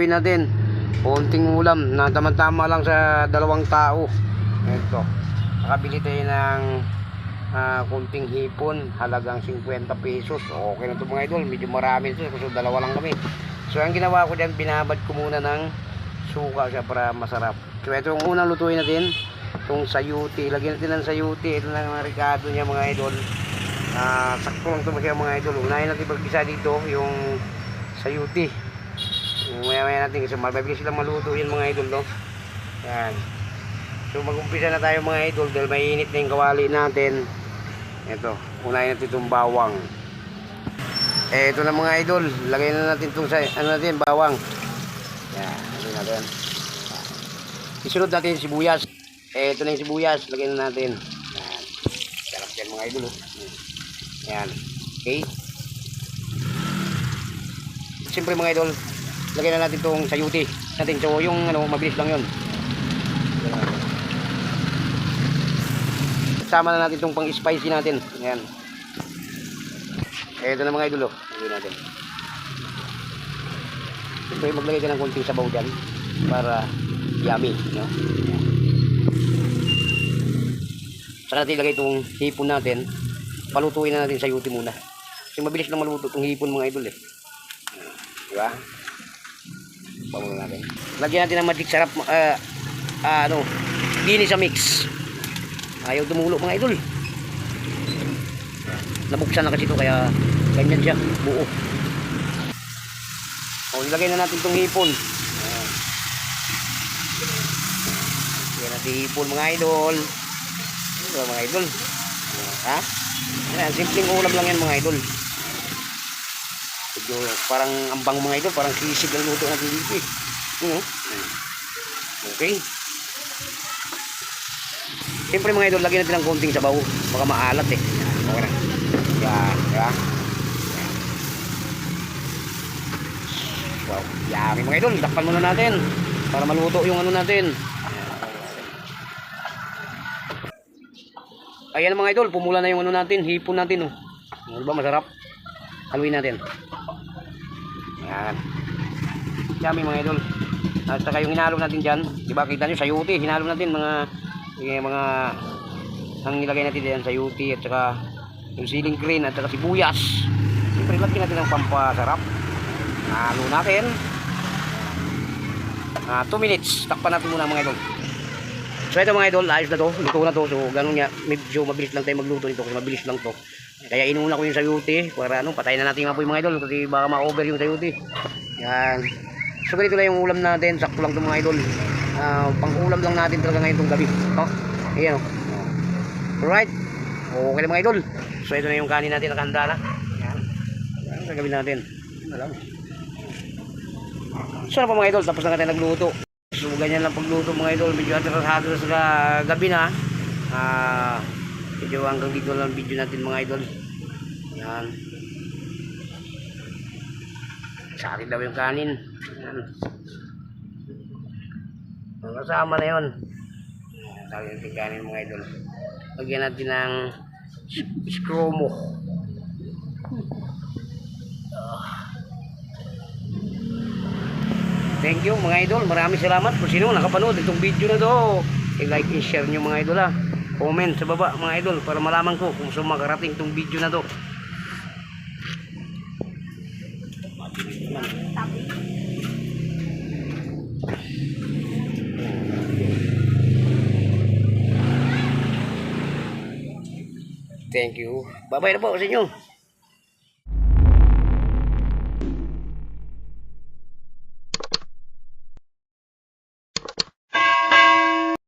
lutuin natin. Konting ulam na tama-tama lang sa 2 tao. Ito. Nakabili tayo ng konting hipon, halagang 50 pesos. Okay na ito mga idol, medyo marami ito kasi 2 lang kami. So ang ginawa ko dyan, binabad ko muna ng suka siya para masarap. So ito yung unang lutuin natin, itong sayuti. Lagyan natin ng sayuti. Ito na mga ricado niya mga idol. Sakto lang ito mga idol. Unahin natin pagkisa dito yung sayuti. Maya natin kasi mabilis silang maluto yun mga idol, no? Yan. So mag-umpisa na tayo mga idol dahil mainit na yung kawali natin. Ito, unahin natin itong bawang. Ito na mga idol, lagay na natin itong bawang. Yan, lagay natin. Isunod natin sibuyas. Ito na yung sibuyas, lagay na natin. Yan. Sarap yan mga idol. Yan. Okay. Siyempre mga idol, lagay na natin itong sayuti natin. So yung mabilis lang yun. Sama na natin itong pang spicy natin. Ayan. Ito na mga idol. Lagay natin. Siyempre maglagay ka ng konting sabaw dyan para yummy, no? Saka natin ilagay itong hipon natin. Palutuin na natin sayuti muna. Kasi mabilis lang maluto itong hipon mga idol eh. Diba? Pamulo natin. Lagyan natin ng magic sarap. Dini sa mix. Ayaw tumulo mga idol. Nabuksan na kasi ito kaya ganyan siya. Buo. O, ilagay na natin itong hipon. Ilagay natin hipon mga idol. Ito mga idol. Ha? Ayan, simpleng ulam lang yan mga idol. Medyo parang ambang mga idol, parang sisig ang luto natin dito eh. Okay. Siyempre mga idol, lagyan natin ng konting sabaw. Baka maalat eh. Okay na. Yan, diba? Wow, yummy mga idol. Takpan muna natin para maluto yung natin. Ayan mga idol, pumula na yung natin, hipon natin. Diba masarap? Haluin natin. Yan. Yummy mga idol. At saka yung hinalo natin dyan, diba kita nyo sayuti, hinalo natin mga ang nilagay natin dyan sayuti at saka yung siling green at saka sibuyas. Siyempre lagyan natin ng pampasarap. Halo natin. 2 minutes, takpan natin muna mga idol. So ito mga idol, ayos na to, luto na to. So ganun nga, medyo mabilis lang tayo magluto nito kasi mabilis lang to. Kaya inuna ko yung sayuti para patayin na natin yung apoy mga idol kasi baka ma-over yung sayuti. Yan. So ganito lang yung ulam natin, sakto lang ito mga idol. Pang-ulam lang natin talaga ngayon itong gabi. Ayan o. Alright. Okay na mga idol. So ito na yung kanin natin, nakahanda na. Yan. Yan ang gagawin natin. Ano lang. So na pa mga idol, tapos na natin nagluto. So ganyan lang pagluto mga idol. Medyo atrasado na sa gabi na. Medyo hanggang dito lang video natin mga idol. Yan. Sa atin daw yung kanin. Yan. Kasama na yun. Sa atin yung kanin mga idol. Lagyan natin ng skromo. Thank you mga idol. Maraming salamat kung sino nakapanood itong video na to. I-like and share nyo mga idol ha. Comment sa baba mga idol para malaman ko kung saan makarating itong video na to. Thank you. Bye-bye na po sa inyo.